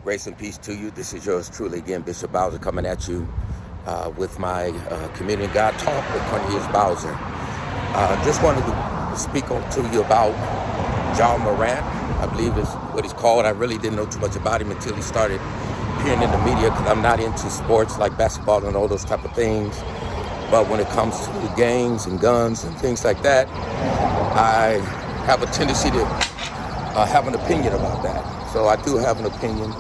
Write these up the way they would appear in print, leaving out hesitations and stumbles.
Grace and peace to you. This is yours truly again, Bishop Bowser, coming at you with my Community God Talk with Cornelius Bowser. Just wanted to speak to you about Morant. I believe is what he's called. I really didn't know too much about him until he started appearing in the media, because I'm not into sports like basketball and all those type of things. But when it comes to gangs and guns and things like that, I have a tendency to have an opinion about that. So I do have an opinion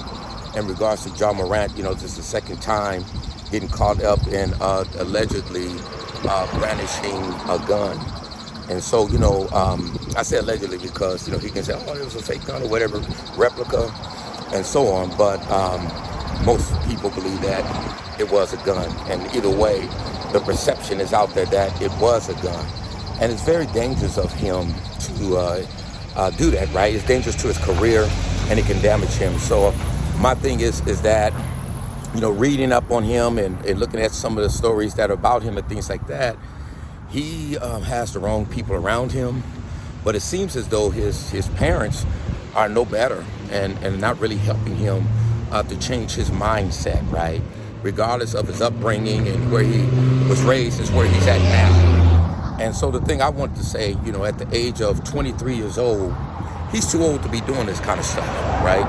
in regards to Morant. You know, this is the second time getting caught up in allegedly brandishing a gun. And so, you know, I say allegedly because, you know, he can say, oh, it was a fake gun or whatever, replica, and so on. But most people believe that it was a gun. And either way, the perception is out there that it was a gun. And it's very dangerous of him to do that, right? It's dangerous to his career, and it can damage him. So my thing is that, you know, reading up on him and looking at some of the stories that are about him and things like that, he has the wrong people around him. But it seems as though his parents are no better and not really helping him to change his mindset, right? Regardless of his upbringing and where he was raised is where he's at now. And so the thing I wanted to say, you know, at the age of 23 years old, he's too old to be doing this kind of stuff, right?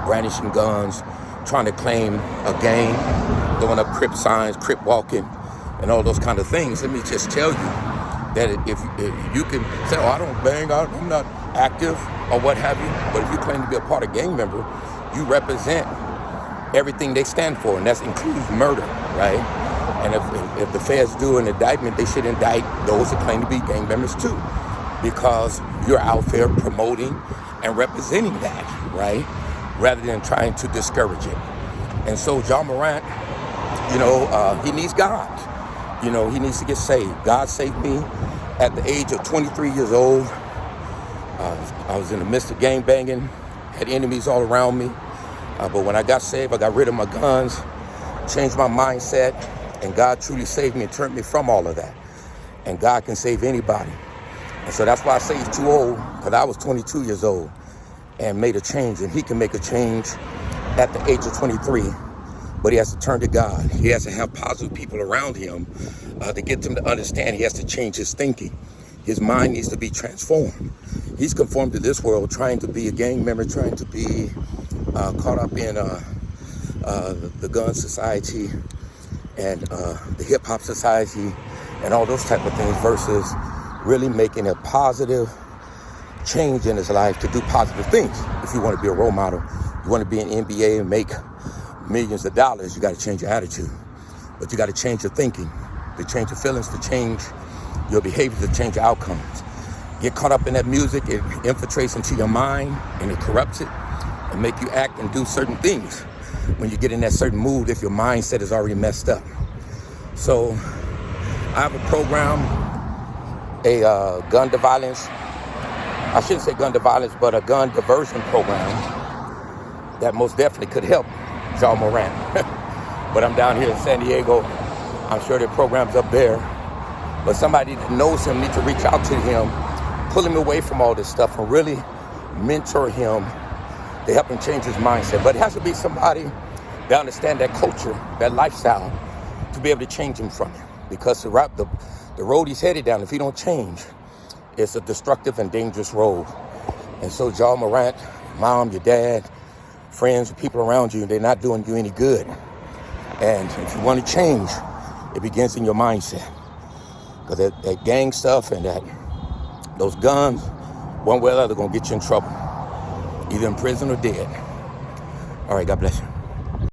Brandishing guns, trying to claim a gang, throwing up Crip signs, Crip walking, and all those kind of things. Let me just tell you that if you can say, oh, I don't bang, I'm not active or what have you, but if you claim to be a part of gang member, you represent everything they stand for, and that includes murder, right? And if the feds do an indictment, they should indict those that claim to be gang members too, because you're out there promoting and representing that, right? Rather than trying to discourage it. And so Morant, you know, he needs God. You know, he needs to get saved. God saved me at the age of 23 years old. I was in the midst of gang banging, had enemies all around me. But when I got saved, I got rid of my guns, changed my mindset, and God truly saved me and turned me from all of that. And God can save anybody. And so that's why I say he's too old, because I was 22 years old and made a change. And he can make a change at the age of 23. But he has to turn to God. He has to have positive people around him to get them to understand he has to change his thinking. His mind needs to be transformed. He's conformed to this world, trying to be a gang member, trying to be caught up in the gun society and the hip hop society and all those type of things, versus really making a positive change in his life to do positive things. If you want to be a role model, you want to be an NBA and make millions of dollars, you got to change your attitude. But you got to change your thinking, to change your feelings, to change your behavior, to change your outcomes. Get caught up in that music, it infiltrates into your mind and it corrupts it and make you act and do certain things when you get in that certain mood if your mindset is already messed up. So I have a program, a gun to violence, I shouldn't say gun to violence, but a gun diversion program that most definitely could help Morant. But I'm down here in San Diego. I'm sure there are programs up there. But somebody that knows him needs to reach out to him, pull him away from all this stuff, and really mentor him to help him change his mindset. But it has to be somebody that understands that culture, that lifestyle, to be able to change him from it. Because the road he's headed down, if he don't change, it's a destructive and dangerous road. And so Morant, mom, your dad, friends, people around you, they're not doing you any good. And if you want to change, it begins in your mindset. Because that gang stuff and those guns, one way or the other, going to get you in trouble. Either in prison or dead. All right, God bless you.